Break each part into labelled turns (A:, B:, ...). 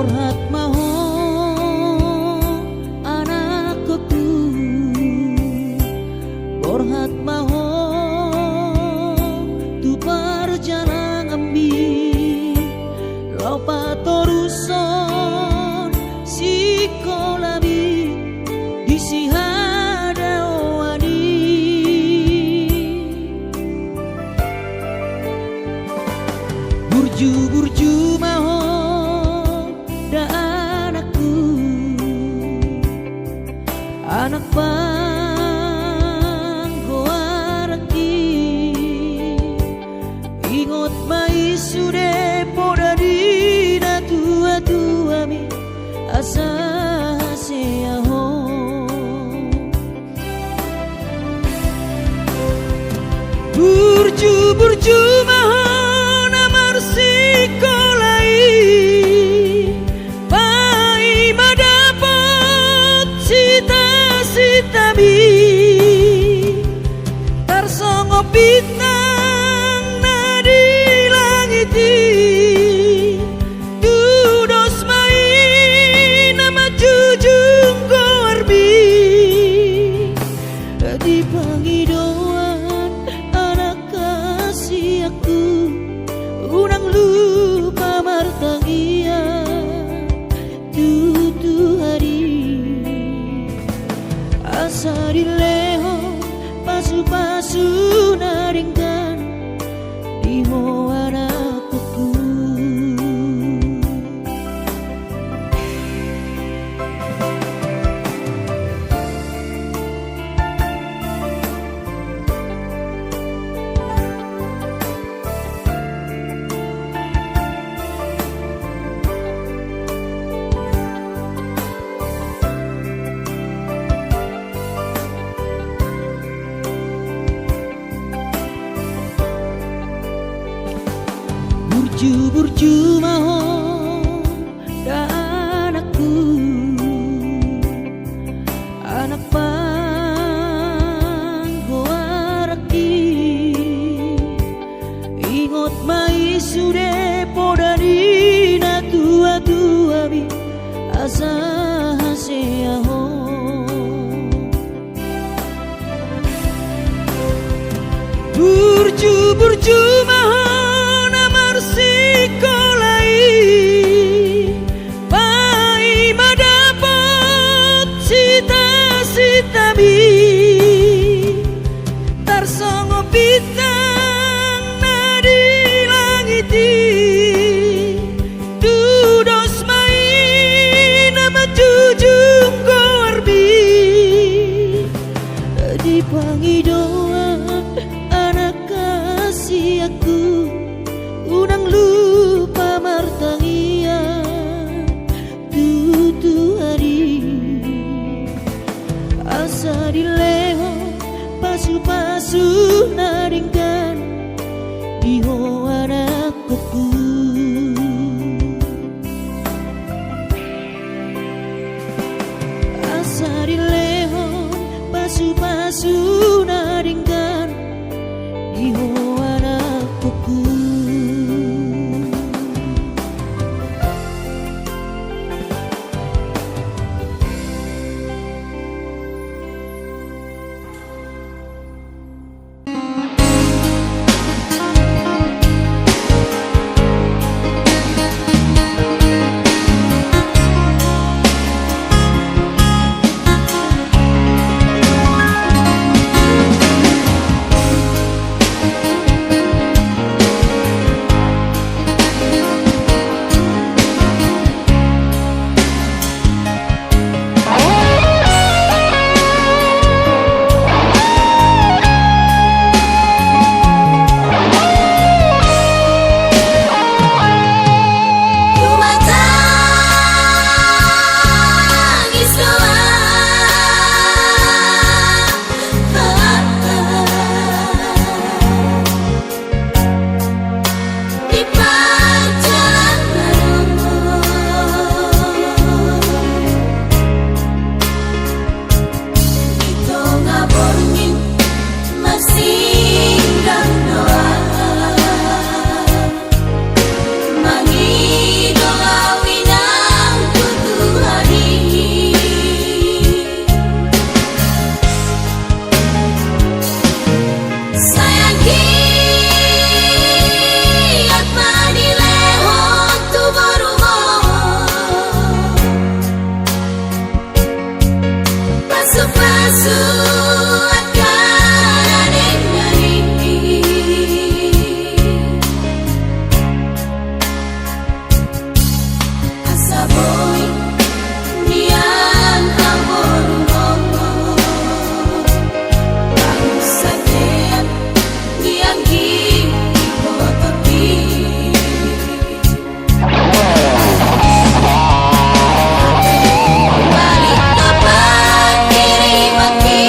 A: Borhat maho anakku, borhat maho tu perjalanan ambi lopa toruson sikolabi disihada wani burju maho da anakku, anak bangko araki ingot mai sude poda dina tua mi asa seaho burju maho namar sikolai pai madapot sita bi tarsongo bintang nadi langiti dudos mai nama jujung gorbi di panggidoan anak kasih aku unang lupa martangia tutu hari asari leho pasu naringkan diho anakku. Burju maho da anakku, anak bangko araki ingot mai sude poda dina tua bi asa seaho burju maho sikolai pai madapot sita bi tarsongo bintang nadi langiti dudos mai nama jujung gorbi di panggidoan anak kasih aku unang lupa martangia tutu hari asa dileho pasu naringkan diho anakku. Asa dileho pasu naringkan diho anakku.
B: Balik ke diri mati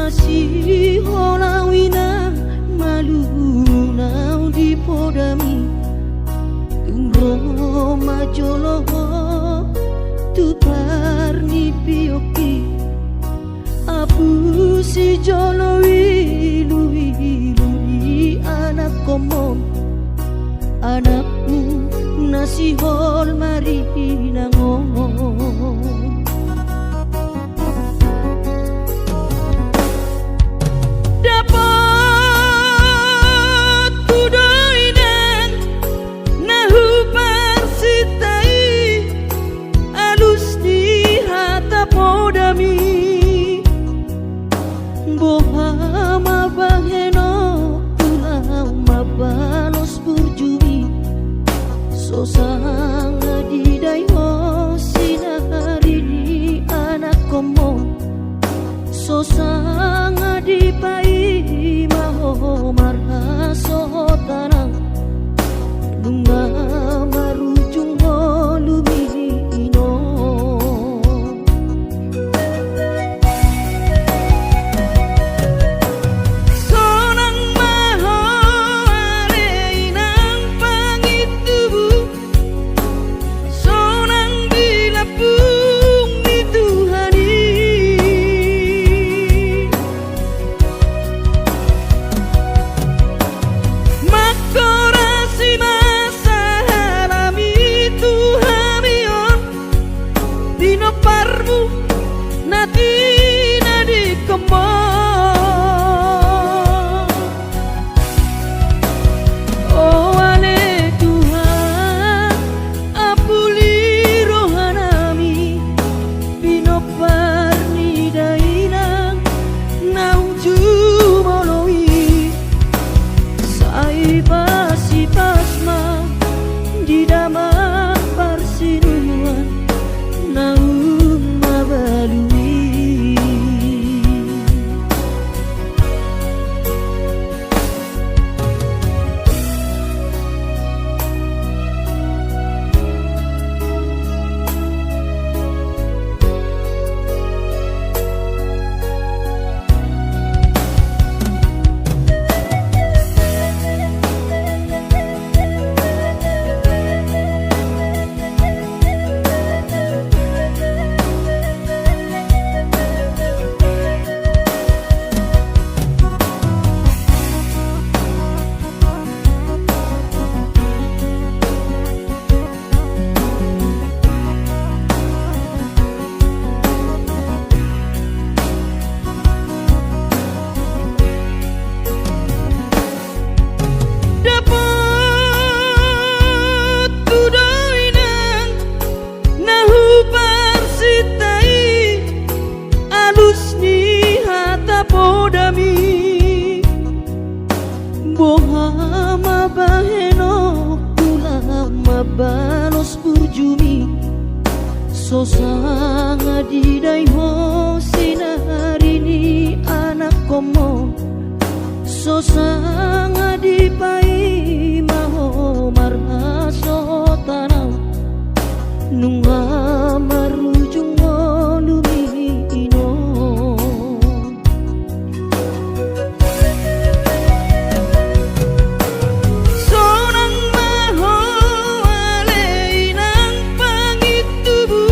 A: masih holawina malunau di podami tungro majoloho tu parni pioki abu si jolowi luwi anak komom anakmu nasi hol mari nangon dapat kudoinan nahu parsitai alus di hata podami boha mabaheno pulau mabalos burjumi sosang adidai ho sinari di anak komo sosang adipai maho marha sohotanang dunga marujung ho lumino sonang maho aleinang pangitubu sonang dilapung di Tuhani makorasi masa harami Tuhamion dino parmu nati nadi kembang oh ale Tuhan apuli rohanami bino parni dainang nauju molowi sai pasi pasma di damang parsinuan naung mabalui dapat kudoinan nahu parsitai alus ni hata podami boha mabaheno pulang mabalos burjumi sosang adidai ho sinari ni anak komo sosang adipai maho marha sotanau nunga marujung lumino sonang maho aleinang pangitubu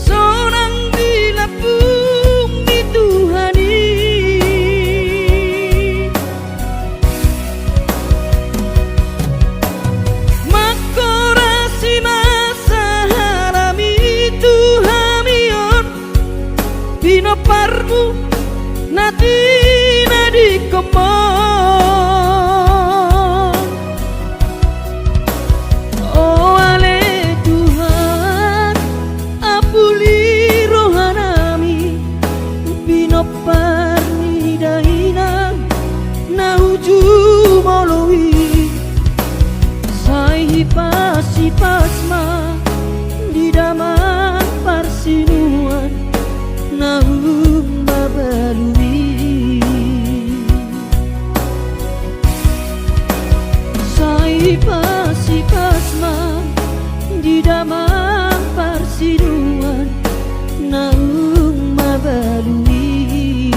A: sonang dilapung di Tuhani makorasi masa harami Tuhamion bino parmu nati nadi kembang oh ale Tuhan apuli rohanami bino parni dainang nauju molowi sai pasi pasma di damang parsinuan naung mabalui sai pasi pasma di damang parsinuan naung mabalui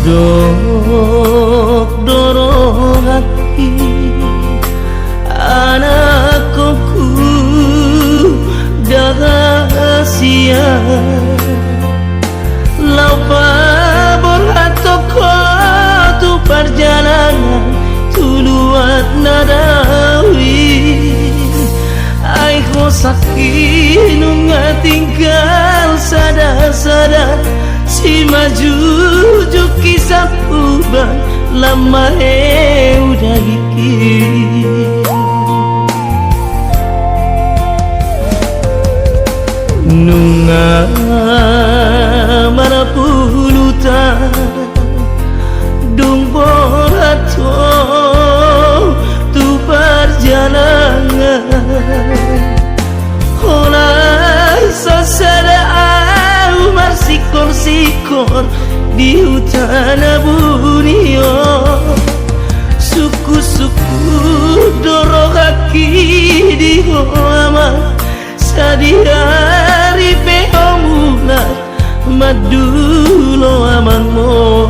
A: Dok dorong hati anakku dahasia laupa berhatoko tu perjalanan tuluat nadawi aiko sakit nunga tinggal sadar-sadar si maju juk kisah ubah lama udah gigi nunga mana pulutan dung borato tu perjalanan sikor di hutan bunio suku-suku doro kaki di hoama sadihari peomuna madulo amangmo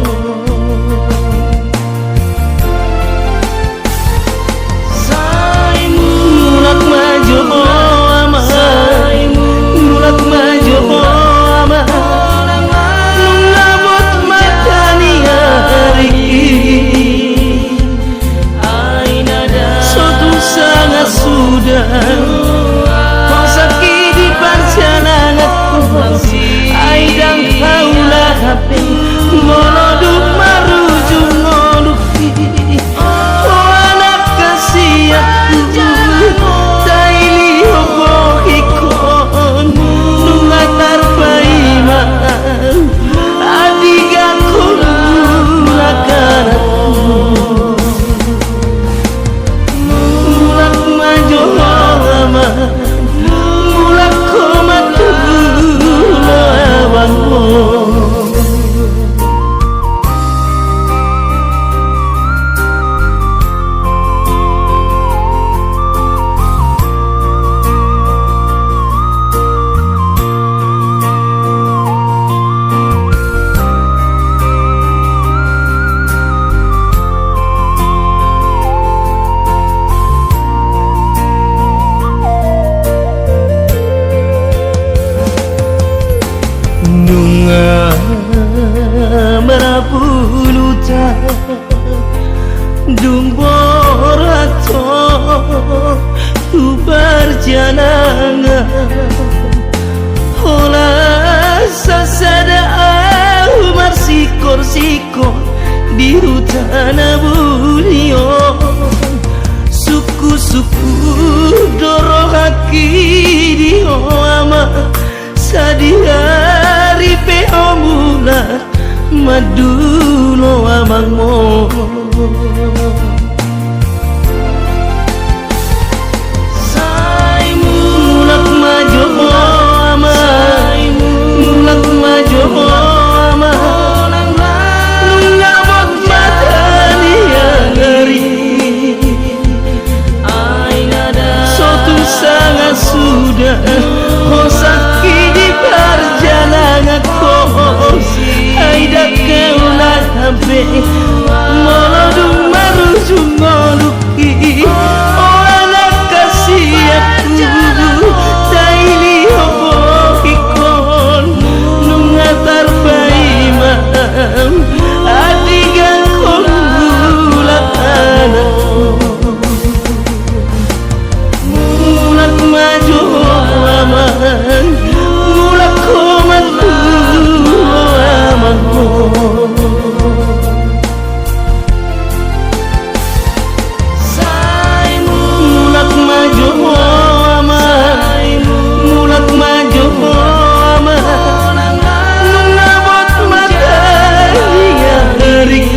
A: mulak maju ama mulak maju ama nungabot matani hari suatu sangat sudah kau sakit di perjalananku aidang kaulah hape monoduk marujung ngoduki oh anak kasih aku taili hobokikon nungatar paiman adigaku lakanatku mulak maju lama mulak komatu lawanmu merapuluta dumborato tu berjalan hola sasada umar sikor di hutan bunio suku-suku doro kaki di hoama sadihari peomulat madulo amangmo mulak maju ama mulak maju ama nungabot matani hari suatu sangat sudah kau sakit di perjalananku aidak keulah sampai molodung marujung ngoluki oh anak kasih aku taili hobokikon nungatar paiman adigan kolulat anakku mulak maju aman mulak komatu amanmu mulak maju aman mulak maju aman nungabot matani hari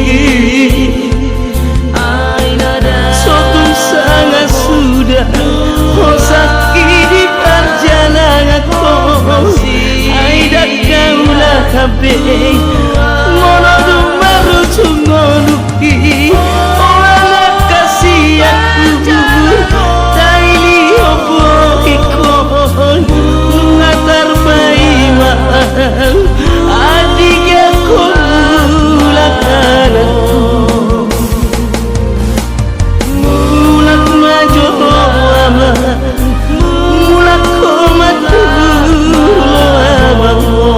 A: suatu sangat sudah kau sakit di perjalananku aidak kaulah hape monodung marujung ngoluki oh anak kasih aku taili hobokikon nungatar paiman adigaku lakanatku mulak maju aman mulak komatu amangmo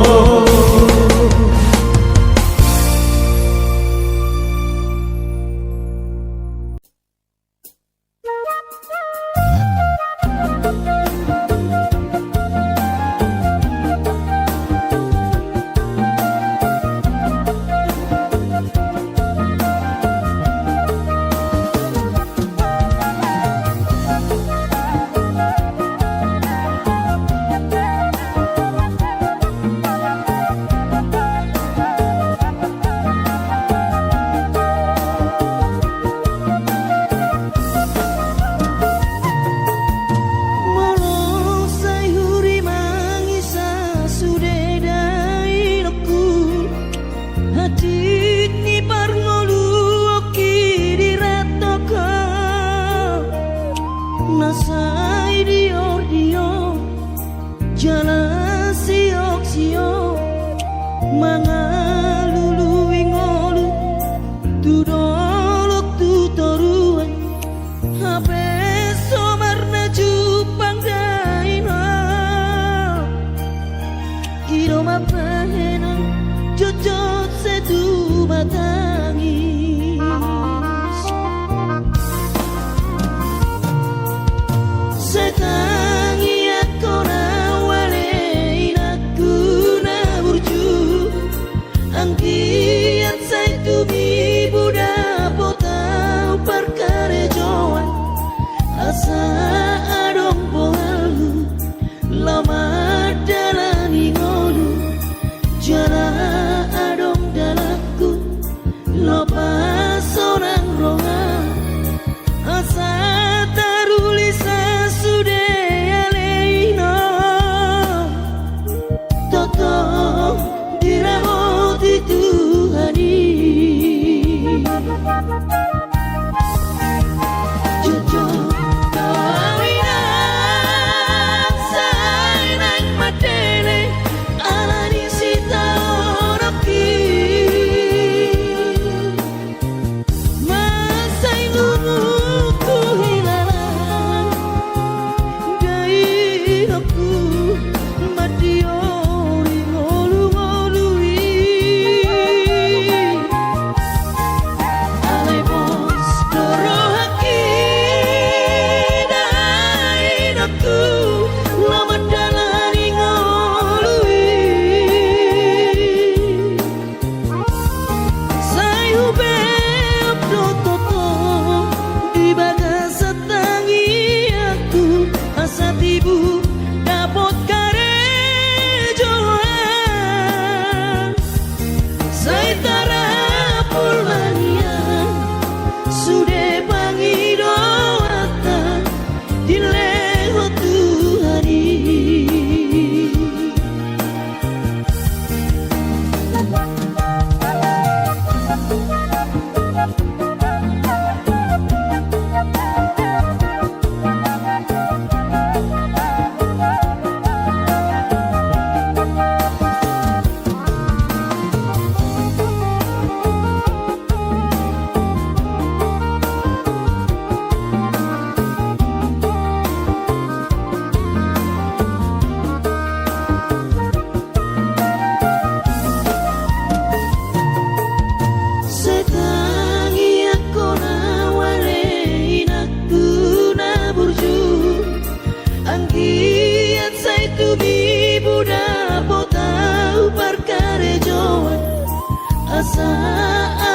A: sa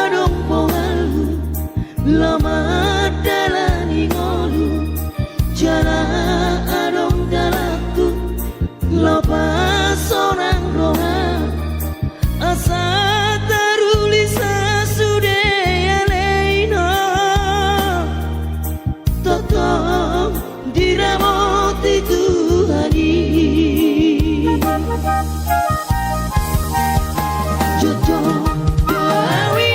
A: adong pongalu lama dalani ngolu jala adong dalaku lepas orang roha asa terulisa sudah leino totong diramoti Tuhani Jojo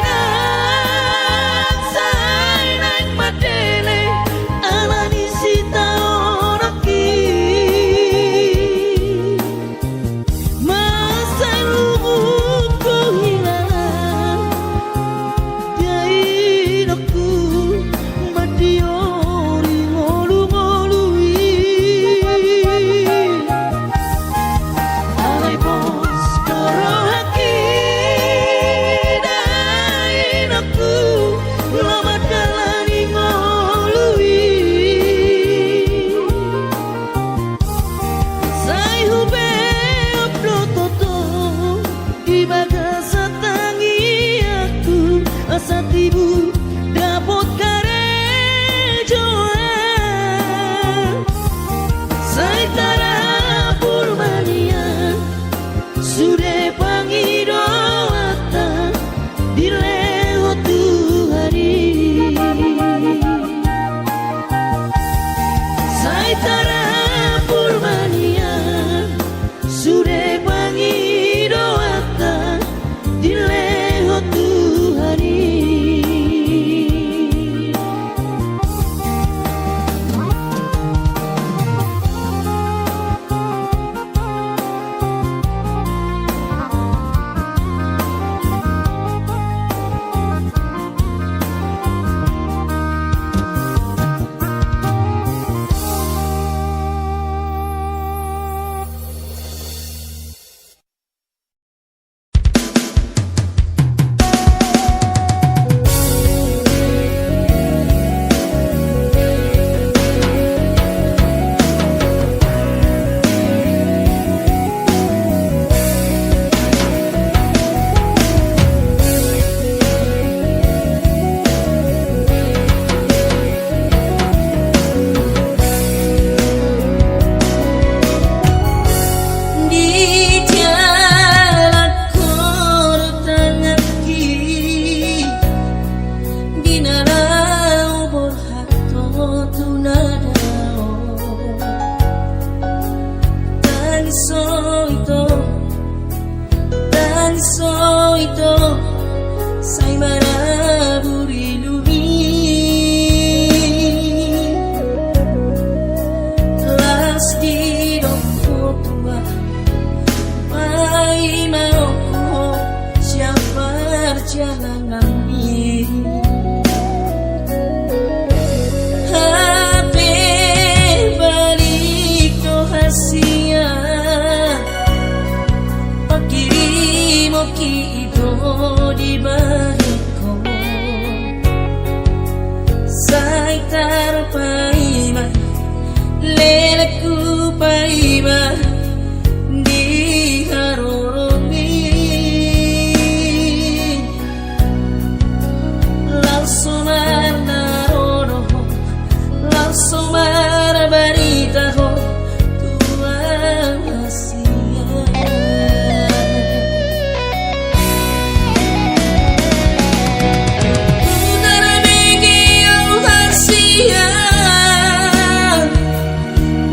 A: kawinan sainak madele alani sita oraki masa lumu kehilangan gairahku madiori ngolu-ngolui alai bos korohaki dainahku lama dalani ngolui sai hube uplo toto ibaga satangi aku asa tibu dapot karejoan sai tara purmanian sudah pangidoatan dileho Tuhari sai tara purmanian sudah pangidoatan dileho Tuhari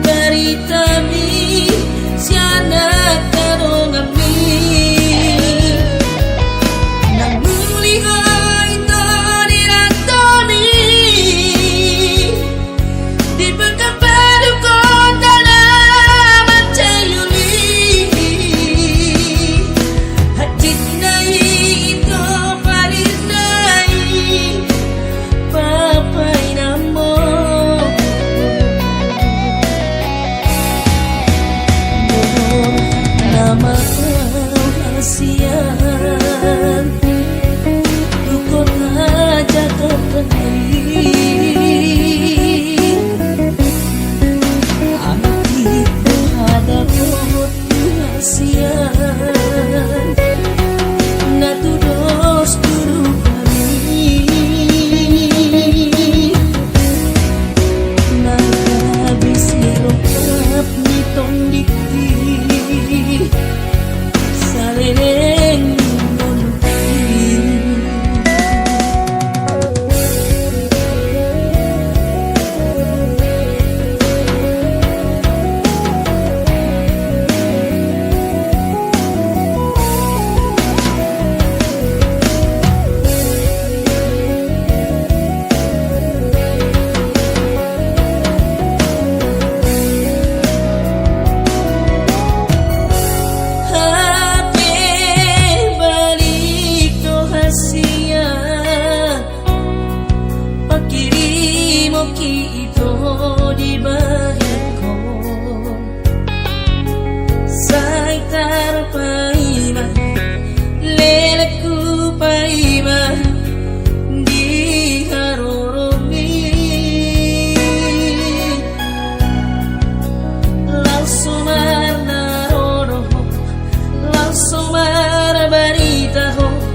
A: Dari tami Oki ito di bayanko Say tarpaima Leleku paima Di haroromi Langsumar narono Langsumar barita ho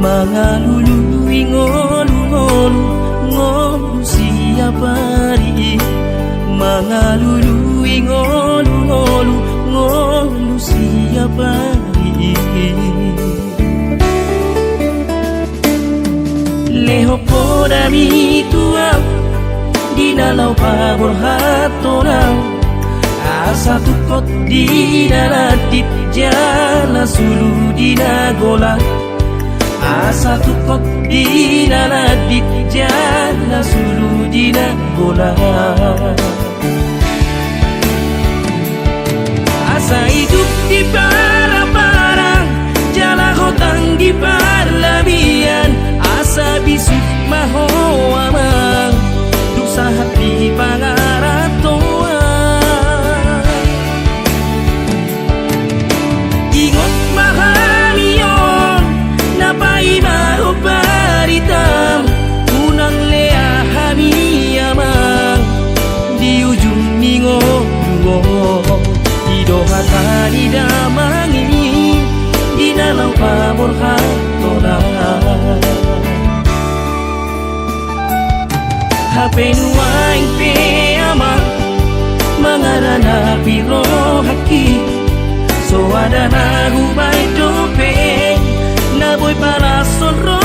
B: Mangalului ngolu-ngolu ngolu siapa ri Mangalului ngolu-ngolu ngolu siapa ri Leho podami tua di dalau pabor hatorau Asa tukot di dalatip jala sulu di nagola Asa tukot di naladit jala sulu di nagola Asa hidup di para-parang jala hotang di parlabian Asa bisuk maho amang dusa hati pangaratoan Ingot mahamion napai maho paritam unang lea hami amang di ujung ningo-ningo Idohatani damangi di dalam pabor hatorang HP nuaing pe amang mangarana piro haki so ada nagu bai dope na boy para sonro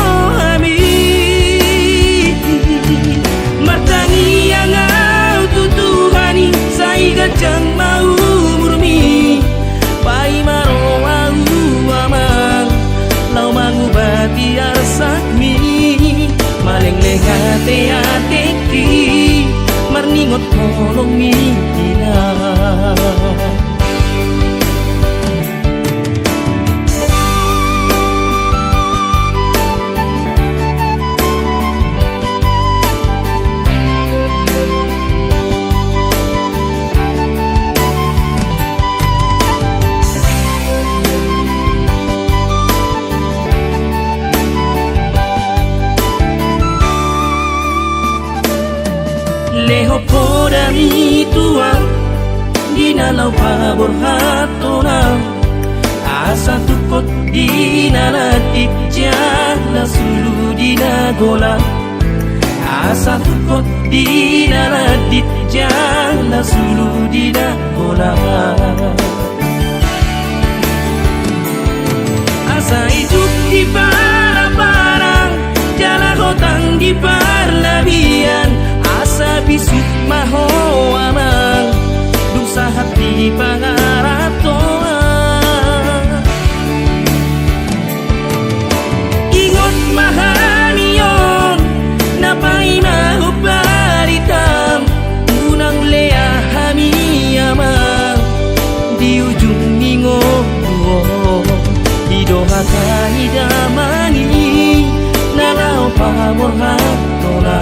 B: ami matangi yang au tutuhani sai gajang mau murmi pai maro au amang lau mangubati asakmi maleng lehate ateki marningot kolong mitina hari tua dinalau pabor hatona asa tukot dinalatik jala sulu dinagola asa tukot dinalatik jala sulu dinagola asa hidup di parang-parang jala hotang di parlabian asa bisuk maho amang dusa hati pangaratoa ingot mahanion napai mahupalitam unang lea hami amang di ujung ningo Idoha kahidamani nalau pamor hatola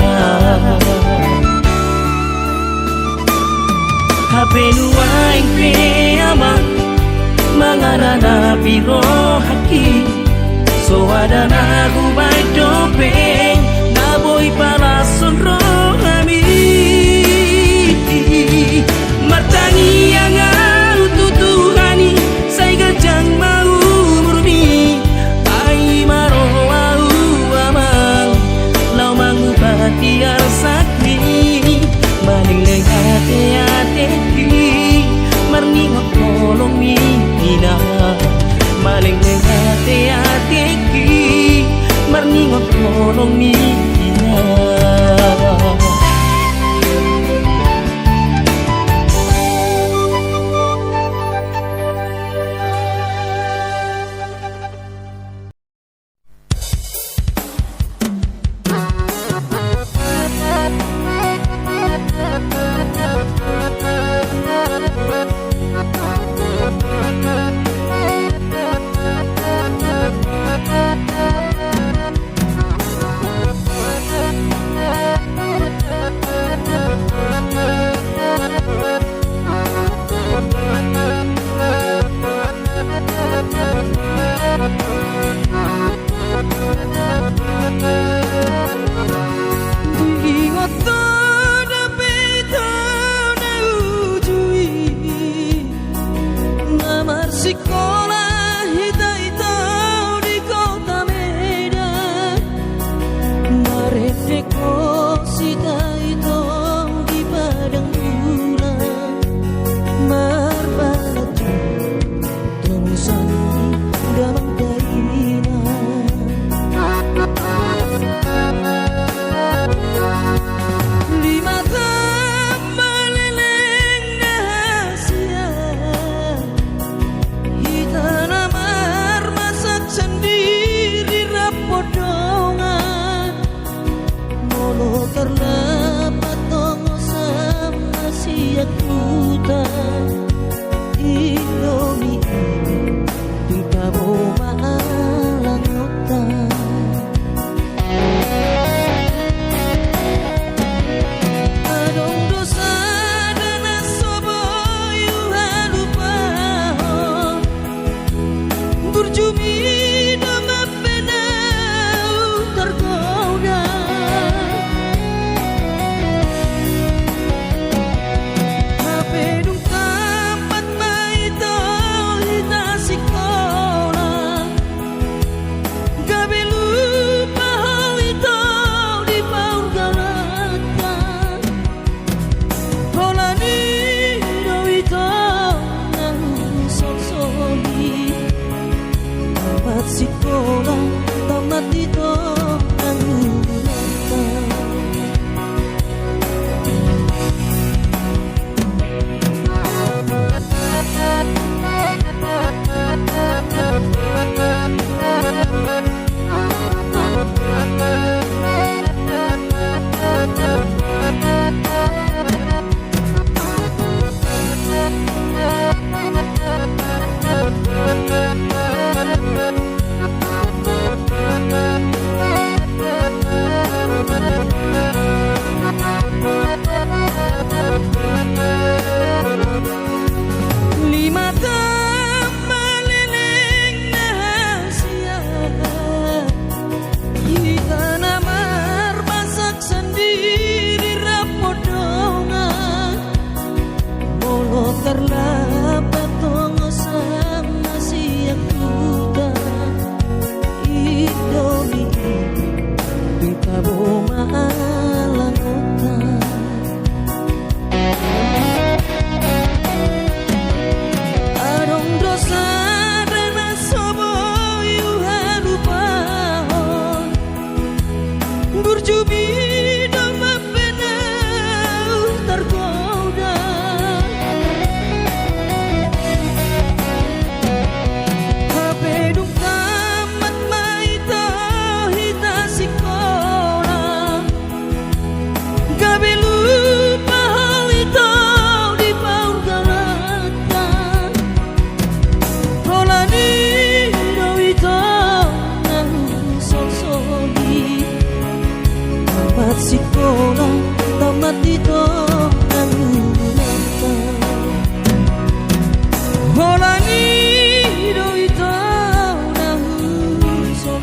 B: Hape nuaing pe ama mangarana piro haki so ada na hubay dopeng na boy palason rohami martangi yang ututuhani say gajang mau tiar sakni maling hati ki marningot tolong mina maling hati ki marningot tolong mina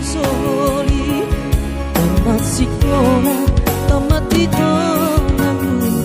A: soli tamat sekolah tamat di tengah hubungan.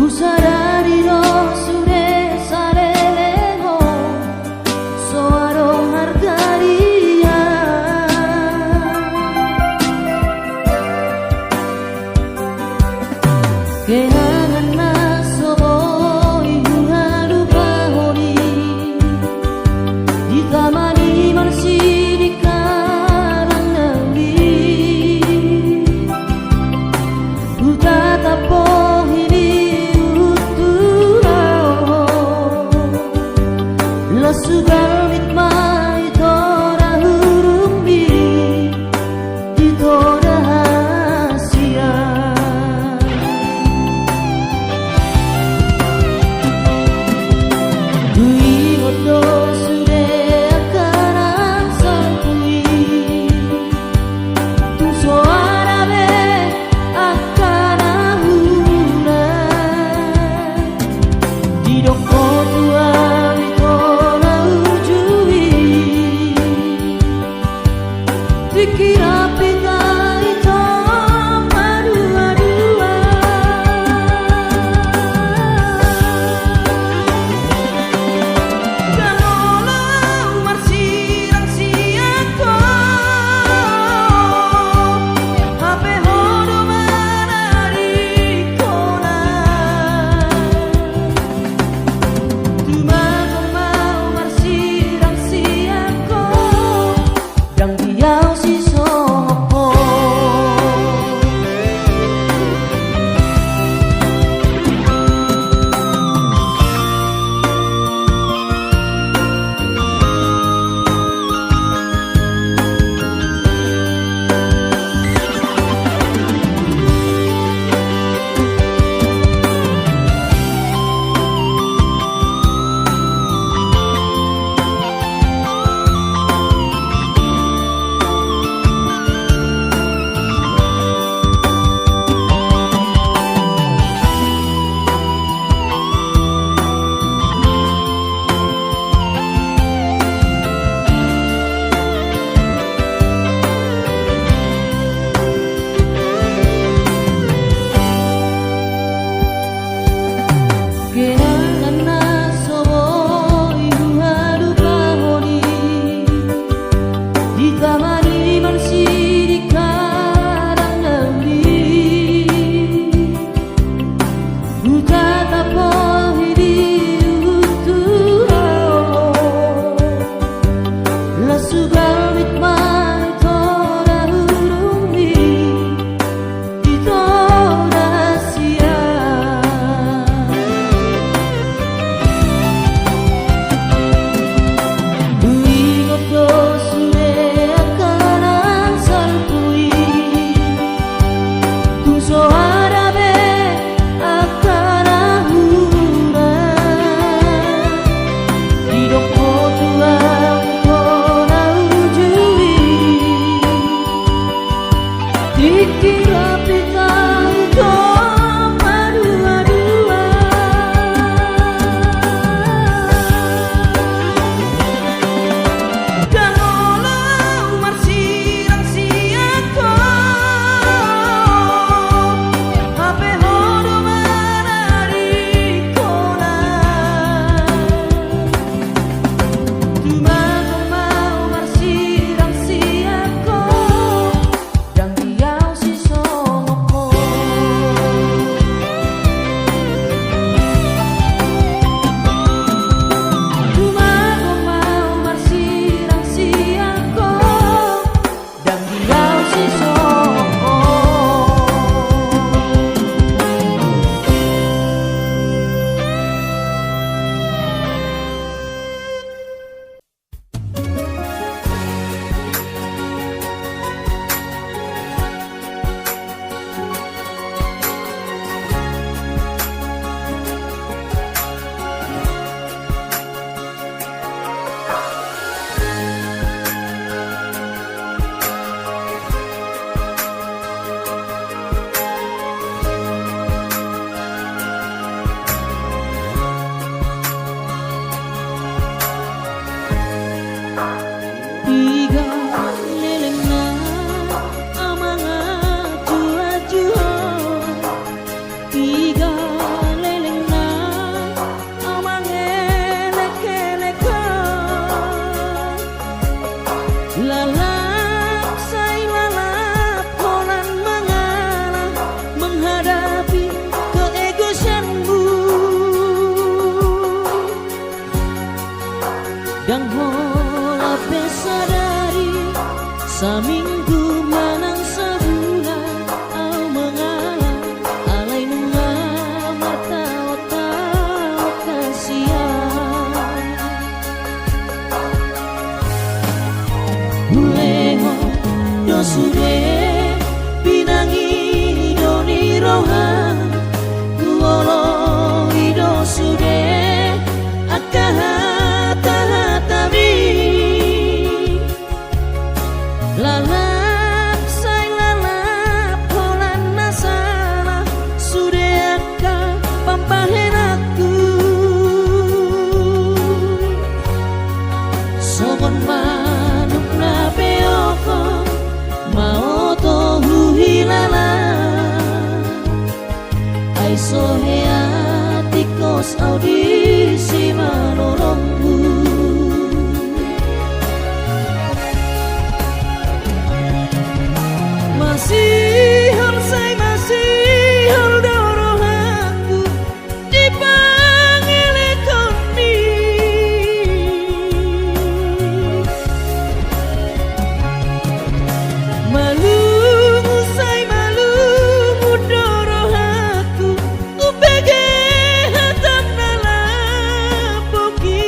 A: Ku sadari no sure sareleno soaro harga dia kehangan na soboi hungadu pahori ditamani manusia di karang negeri ku tatap pohini sugar with my tora hurumbi di tora hasia kui odo sude akaran santui tu suara be akana hura di doko tua dikira pita itu madua-dua Ganola marsirang siako Hape hodo manarikona Tumakong mau marsirang siako Dan diau si suara be akana kang hola pesadari saminggu manang sebulan au mengalah alai nunga martawa-tawa kasihan Buleho dosure pinangi doni rohan Kuolo ido sude akahatami lalap say lalap holan nasana sude akka pampahenaku sogon manuk na peoko mau to huhilala ai sohea tikos audisi manolongku masih hal say masih hal dorohanku di pangelekoni malungu say malungu dorohanku upege hatam nalapoki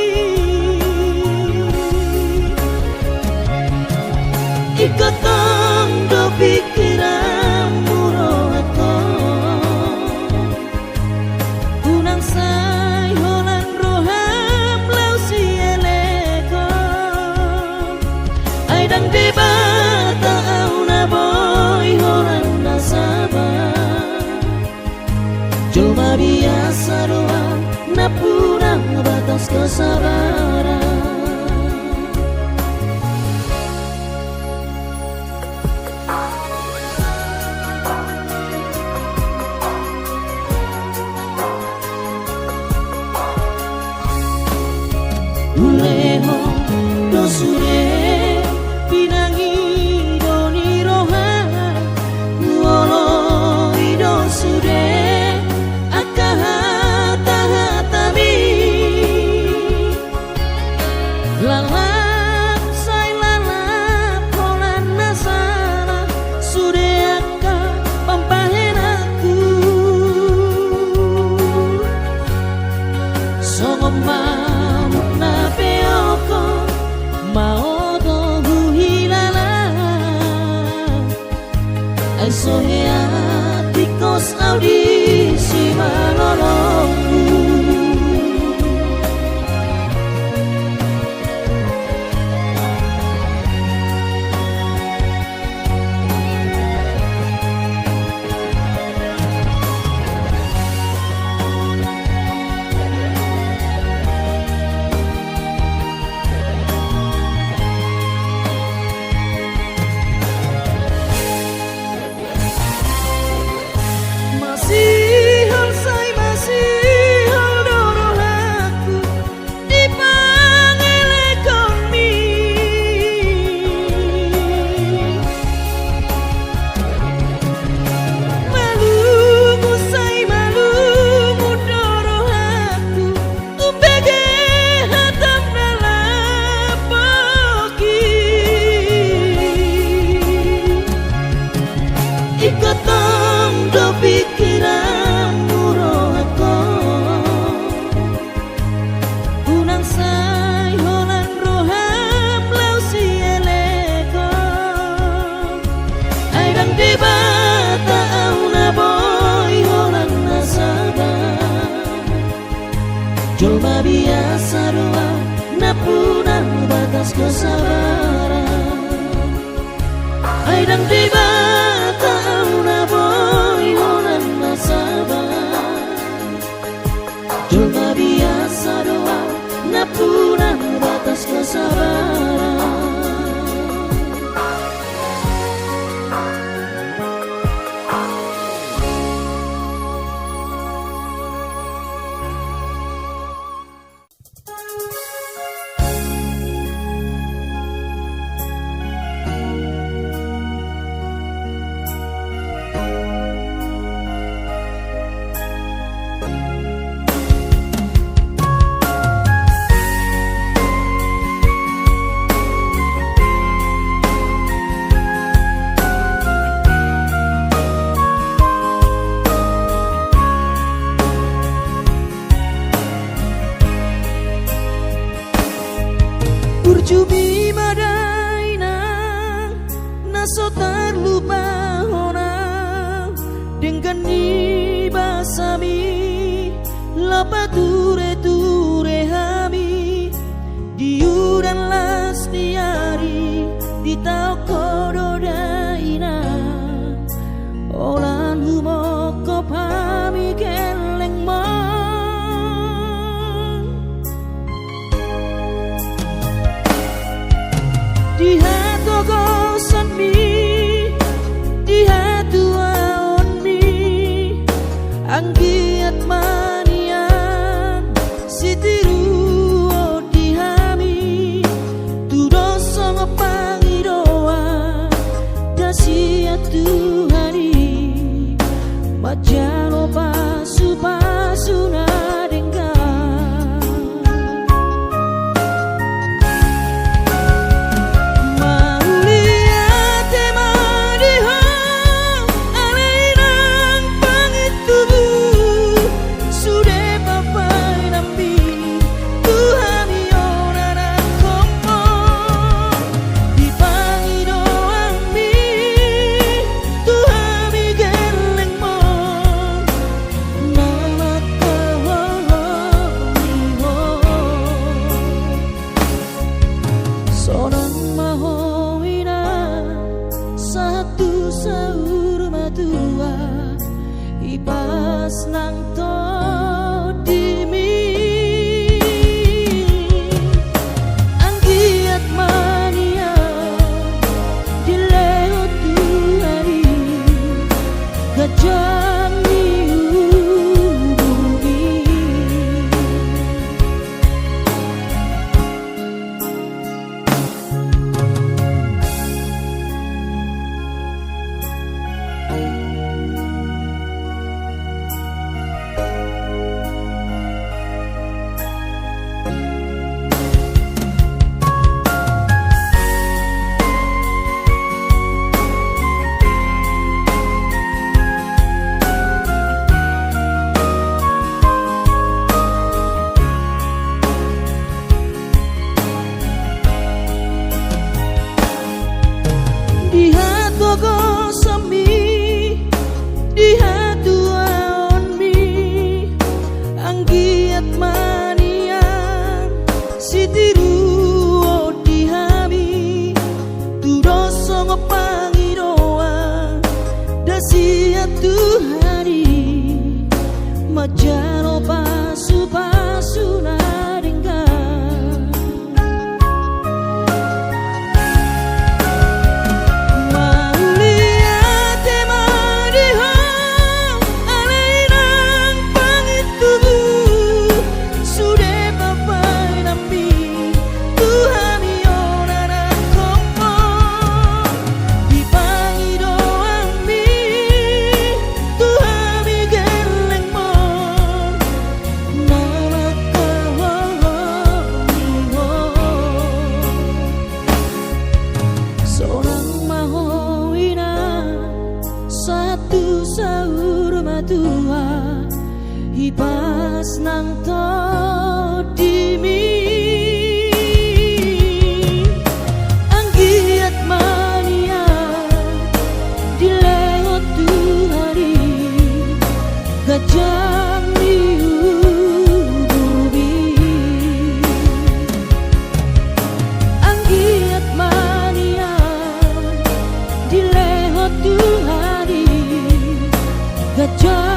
A: ikotong do pikiranmu rohako unang say holan roham lau si eleko ay dang debata au na boy holan nasaba cuma biasa doang na purang batas kesabaran Buleho dosure pinangi doni rohan Kuolo ido sude akahatami lalap say lalap holan nasana sude akka pampahenaku songoma mau to huhilala ai sohea tikos audisi manolongku masih hal say masih hal dorohaku di pangelekoni malungu say malungu dorohaku upege hatam nalapoki ikotong do pikiranmu rohako unang say holan roham lau si eleko ay dang debata au na boy holan nasaba cuma biasa doang na punang batas kesabaran ay dang debata au na boy holan nasaba cuma biasa doang na punang batas kesabaran Burjumi madaina naso terlupa hona dengan ni basami lapa ture hami diuran las diari di tau kododaina olan humoko pami keleng mo di hatu gosan mi di hatu aon mi anggiat manian sitiru di hami tudoso ngapangidoa dasia Tuhani majano pasu na dengka ipas nang to dimi anggiat mania dileo Tuhani gajang niubi di hatu gosami di hatu aon mi anggiat manian sitiru di hami tudoso ngapangidoa dasia Tuhani majano pasu na dengka tua ipas nang to dimi anggiat mania dileo Tuhani gajang niubi anggiat mania dileo Tuhani gajah